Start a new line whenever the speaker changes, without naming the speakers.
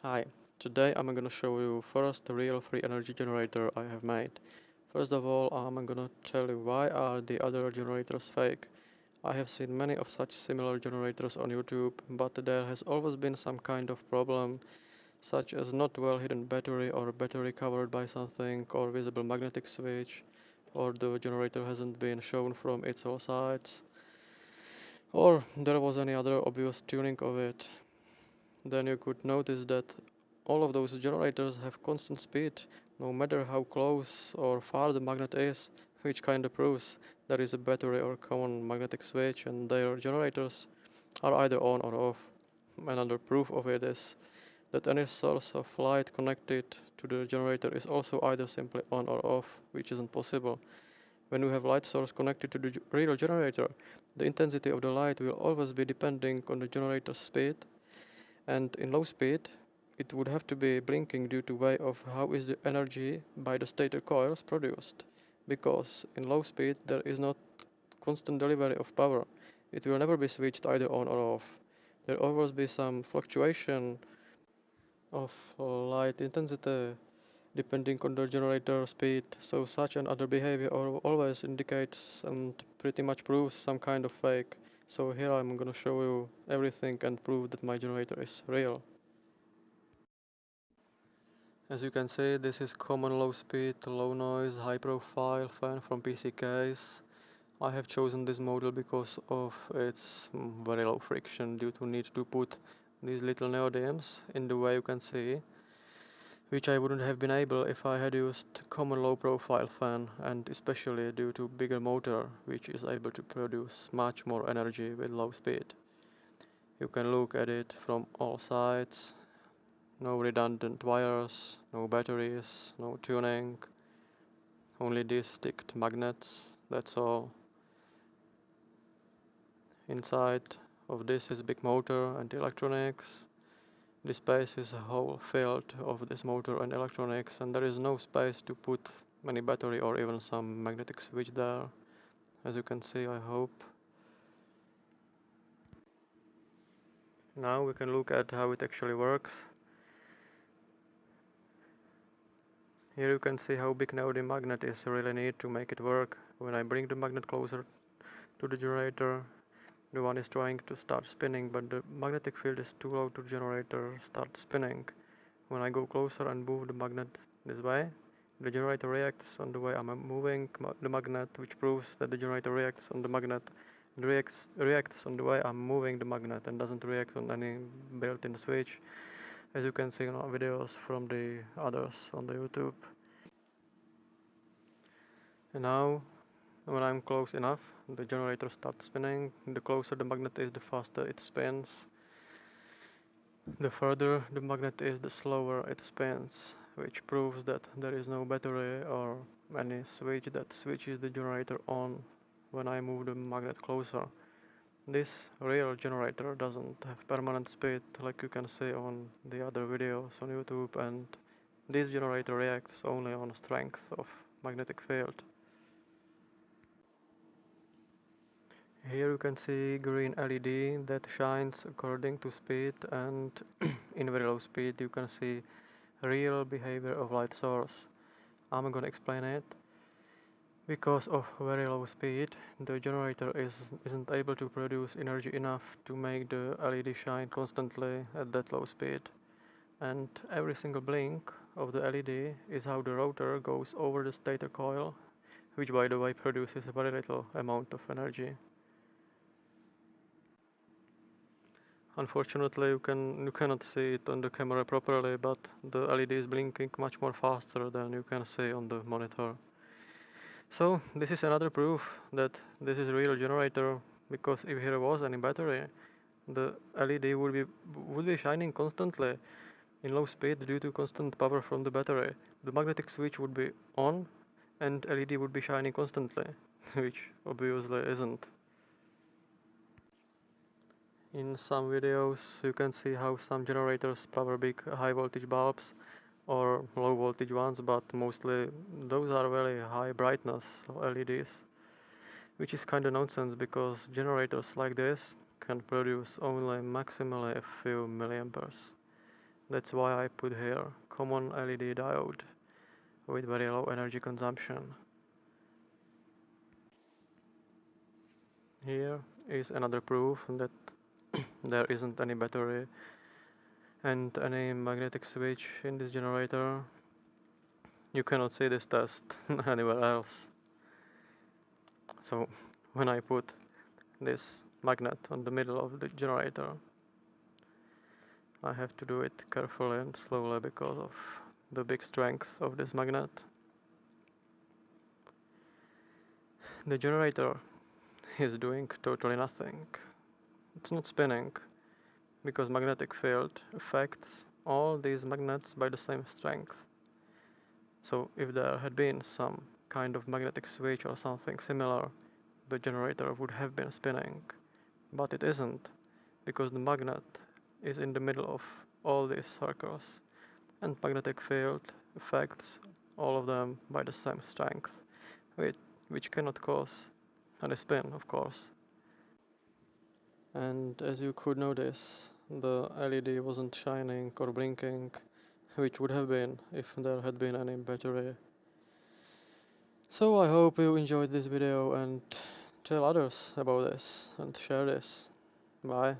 Hi, today I'm gonna show you first the real free energy generator I have made. First of all, I'm gonna tell you why are the other generators fake. I have seen many of such similar generators on YouTube, but there has always been some kind of problem, such as not well hidden battery or battery covered by something or visible magnetic switch, or the generator hasn't been shown from its all sides, or there was any other obvious tuning of it. Then you could notice that all of those generators have constant speed, no matter how close or far the magnet is, which kind of proves there is a battery or common magnetic switch and their generators are either on or off. Another proof of it is that any source of light connected to the generator is also either simply on or off, which isn't possible. When you have light source connected to the real generator, the intensity of the light will always be depending on the generator's speed, and in low speed it would have to be blinking due to way of how is the energy by the stator coils produced, because in low speed there is not constant delivery of power. It will never be switched either on or off. There will always be some fluctuation of light intensity depending on the generator speed, so such and other behavior always indicates and pretty much proves some kind of fake. So here I'm gonna show you everything and prove that my generator is real. As you can see, this is common low speed, low noise, high profile fan from PC case. I have chosen this model because of its very low friction due to need to put these little neodymiums in the way you can see, which I wouldn't have been able if I had used common low profile fan, and especially due to bigger motor which is able to produce much more energy with low speed. You can look at it from all sides. No redundant wires, no batteries, no tuning, only these sticked magnets, that's all. Inside of this is big motor and electronics. This space is a whole field of this motor and electronics, and there is no space to put any battery or even some magnetic switch there, as you can see, I hope. Now we can look at how it actually works. Here you can see how big now the magnet is really need to make it work. When I bring the magnet closer to the generator, the one is trying to start spinning, but the magnetic field is too low to generator start spinning. When I go closer and move the magnet this way, the generator reacts on the way I'm moving the magnet, which proves that the generator reacts on the magnet and reacts on the way I'm moving the magnet and doesn't react on any built-in switch, as you can see in our videos from the others on the YouTube. And now when I'm close enough, the generator starts spinning. The closer the magnet is, the faster it spins. The further the magnet is, the slower it spins, which proves that there is no battery or any switch that switches the generator on when I move the magnet closer. This real generator doesn't have permanent speed like you can see on the other videos on YouTube, and this generator reacts only on strength of magnetic field. Here you can see green LED that shines according to speed, and in very low speed you can see real behavior of light source. I'm gonna explain it. Because of very low speed, the generator isn't able to produce energy enough to make the LED shine constantly at that low speed. And every single blink of the LED is how the rotor goes over the stator coil, which by the way produces a very little amount of energy. Unfortunately, you cannot see it on the camera properly, but the LED is blinking much more faster than you can see on the monitor. So this is another proof that this is a real generator, because if here was any battery, the LED would be shining constantly in low speed due to constant power from the battery. The magnetic switch would be on and LED would be shining constantly, which obviously isn't. In some videos you can see how some generators power big high voltage bulbs or low voltage ones, but mostly those are very high brightness LEDs, which is kinda nonsense because generators like this can produce only maximally a few milliamperes. That's why I put here common LED diode with very low energy consumption. Here is another proof that there isn't any battery and any magnetic switch in this generator. You cannot see this test anywhere else. So when I put this magnet on the middle of the generator, I have to do it carefully and slowly because of the big strength of this magnet. The generator is doing totally nothing. It's not spinning because magnetic field affects all these magnets by the same strength. So if there had been some kind of magnetic switch or something similar, the generator would have been spinning. But it isn't, because the magnet is in the middle of all these circles, and magnetic field affects all of them by the same strength, which cannot cause any spin, of course. And as you could notice, the LED wasn't shining or blinking, which would have been if there had been any battery. So I hope you enjoyed this video and tell others about this and share this. Bye.